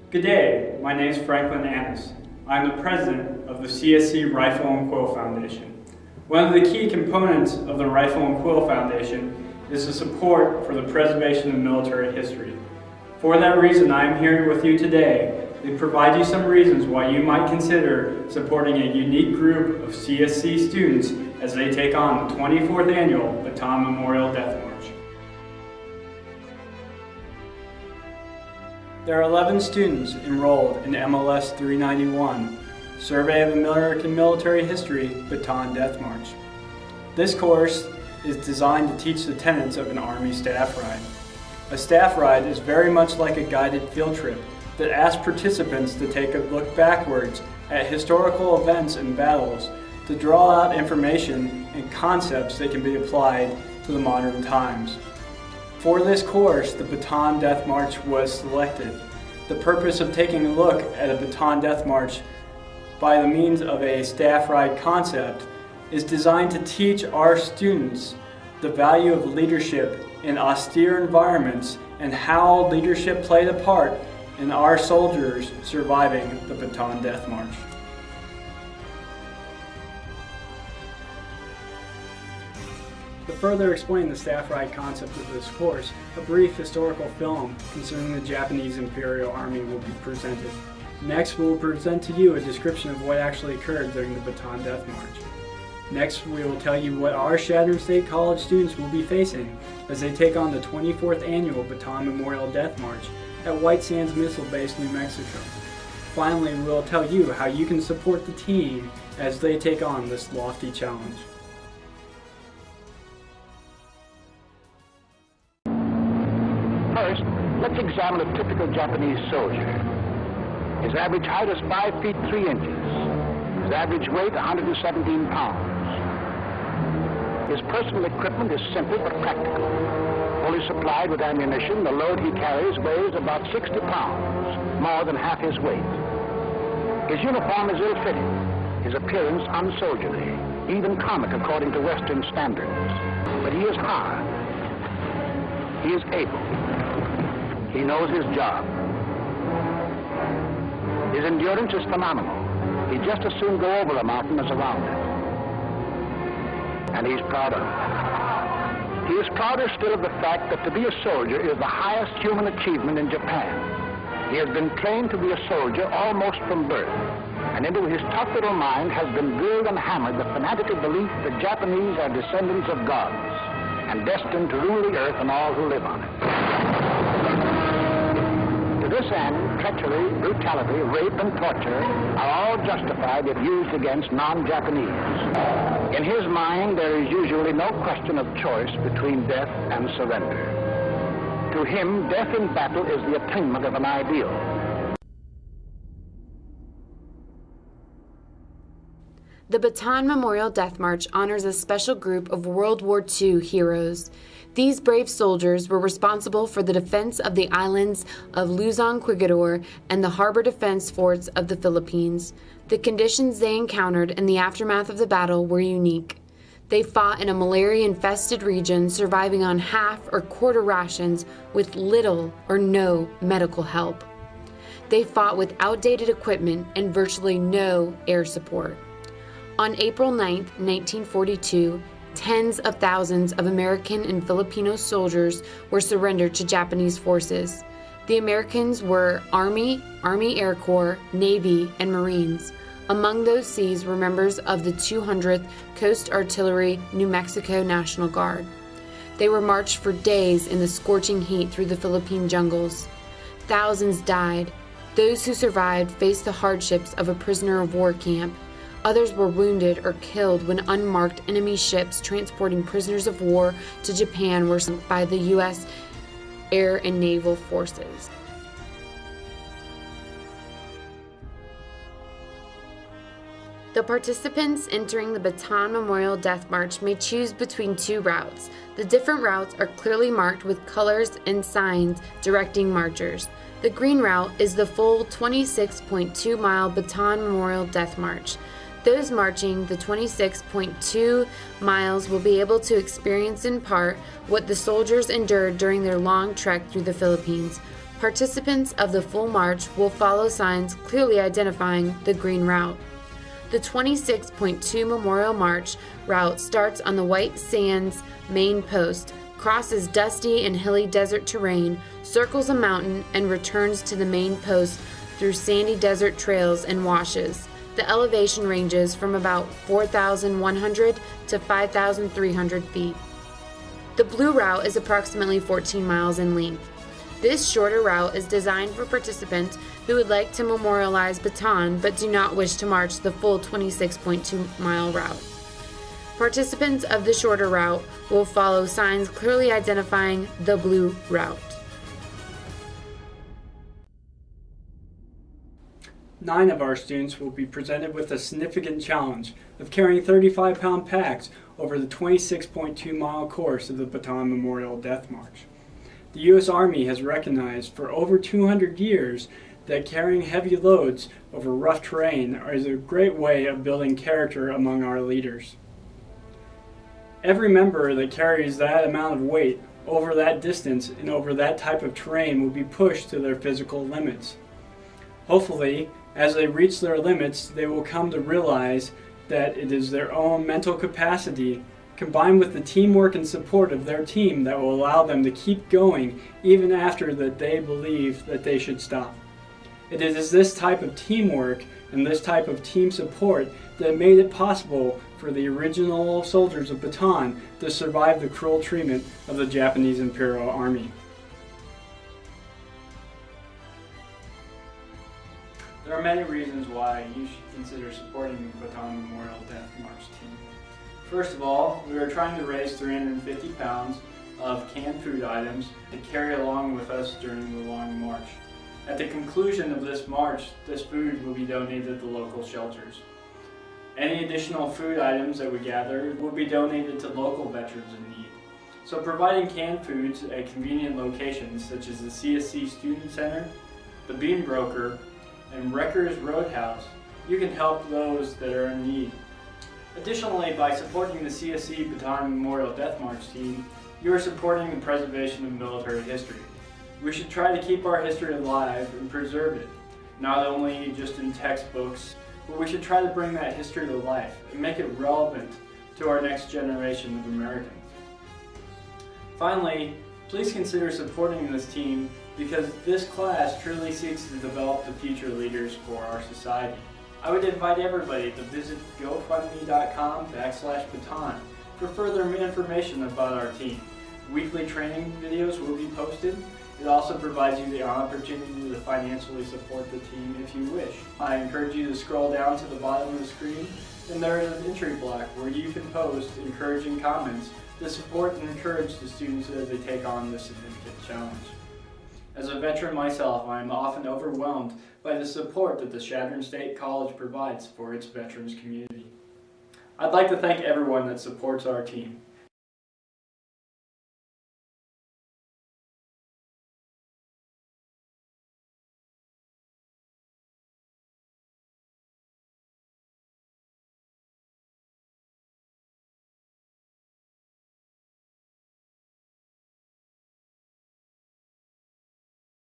Good day, my name is Franklin Annis. I'm the president of the CSC Rifle and Quill Foundation. One of the key components of the Rifle and Quill Foundation is the support for the preservation of military history. For that reason, I am here with you today to provide you some reasons why you might consider supporting a unique group of CSC students as they take on the 24th Annual Bataan Memorial Death March. There are 11 students enrolled in MLS 391, Survey of American Military History, Bataan Death March. This course is designed to teach the tenets of an Army staff ride. A staff ride is very much like a guided field trip that asks participants to take a look backwards at historical events and battles to draw out information and concepts that can be applied to the modern times. For this course, the Bataan Death March was selected. The purpose of taking a look at a Bataan Death March by the means of a staff ride concept is designed to teach our students the value of leadership in austere environments and how leadership played a part in our soldiers surviving the Bataan Death March. To further explain the staff ride concept of this course, a brief historical film concerning the Japanese Imperial Army will be presented. Next, we will present to you a description of what actually occurred during the Bataan Death March. Next, we will tell you what our Chadron State College students will be facing as they take on the 24th Annual Bataan Memorial Death March at White Sands Missile Base, New Mexico. Finally, we will tell you how you can support the team as they take on this lofty challenge. First, let's examine a typical Japanese soldier. His average height is 5 feet 3 inches. His average weight, 117 pounds. His personal equipment is simple but practical. Fully supplied with ammunition, the load he carries weighs about 60 pounds, more than half his weight. His uniform is ill-fitting, his appearance unsoldierly, even comic according to Western standards. But he is hard. He is able. He knows his job. His endurance is phenomenal. He'd just as soon go over a mountain as around it. And he's proud of it. He is prouder still of the fact that to be a soldier is the highest human achievement in Japan. He has been trained to be a soldier almost from birth, and into his tough little mind has been drilled and hammered the fanatical belief that Japanese are descendants of gods and destined to rule the earth and all who live on it. To this end, treachery, brutality, rape, and torture are all justified if used against non-Japanese. In his mind, there is usually no question of choice between death and surrender. To him, death in battle is the attainment of an ideal. The Bataan Memorial Death March honors a special group of World War II heroes. These brave soldiers were responsible for the defense of the islands of Luzon, Quigidor, and the harbor defense forts of the Philippines. The conditions they encountered in the aftermath of the battle were unique. They fought in a malaria-infested region, surviving on half or quarter rations with little or no medical help. They fought with outdated equipment and virtually no air support. On April 9, 1942, tens of thousands of American and Filipino soldiers were surrendered to Japanese forces. The Americans were Army, Army Air Corps, Navy, and Marines. Among those seized were members of the 200th Coast Artillery New Mexico National Guard. They were marched for days in the scorching heat through the Philippine jungles. Thousands died. Those who survived faced the hardships of a prisoner of war camp. Others were wounded or killed when unmarked enemy ships transporting prisoners of war to Japan were sunk by the U.S. Air and Naval Forces. The participants entering the Bataan Memorial Death March may choose between two routes. The different routes are clearly marked with colors and signs directing marchers. The green route is the full 26.2-mile Bataan Memorial Death March. Those marching the 26.2 miles will be able to experience in part what the soldiers endured during their long trek through the Philippines. Participants of the full march will follow signs clearly identifying the green route. The 26.2 Memorial March route starts on the White Sands main post, crosses dusty and hilly desert terrain, circles a mountain, and returns to the main post through sandy desert trails and washes. The elevation ranges from about 4,100 to 5,300 feet. The blue route is approximately 14 miles in length. This shorter route is designed for participants who would like to memorialize Bataan but do not wish to march the full 26.2-mile route. Participants of the shorter route will follow signs clearly identifying the blue route. 9 of our students will be presented with a significant challenge of carrying 35-pound packs over the 26.2-mile course of the Bataan Memorial Death March. The U.S. Army has recognized for over 200 years that carrying heavy loads over rough terrain is a great way of building character among our leaders. Every member that carries that amount of weight over that distance and over that type of terrain will be pushed to their physical limits. Hopefully, as they reach their limits, they will come to realize that it is their own mental capacity combined with the teamwork and support of their team that will allow them to keep going even after that they believe that they should stop. It is this type of teamwork and this type of team support that made it possible for the original soldiers of Bataan to survive the cruel treatment of the Japanese Imperial Army. There are many reasons why you should consider supporting the Bataan Memorial Death March team. First of all, we are trying to raise 350 pounds of canned food items to carry along with us during the long march. At the conclusion of this march, this food will be donated to local shelters. Any additional food items that we gather will be donated to local veterans in need. So providing canned foods at convenient locations such as the CSC Student Center, the Bean Broker, and Wrecker's Roadhouse, you can help those that are in need. Additionally, by supporting the CSC Bataan Memorial Death March team, you are supporting the preservation of military history. We should try to keep our history alive and preserve it, not only just in textbooks, but we should try to bring that history to life and make it relevant to our next generation of Americans. Finally, please consider supporting this team because this class truly seeks to develop the future leaders for our society. I would invite everybody to visit gofundme.com/Bataan for further information about our team. Weekly training videos will be posted. It also provides you the opportunity to financially support the team if you wish. I encourage you to scroll down to the bottom of the screen, and there is an entry block where you can post encouraging comments to support and encourage the students as they take on this significant challenge. As a veteran myself, I am often overwhelmed by the support that the Chadron State College provides for its veterans community. I'd like to thank everyone that supports our team.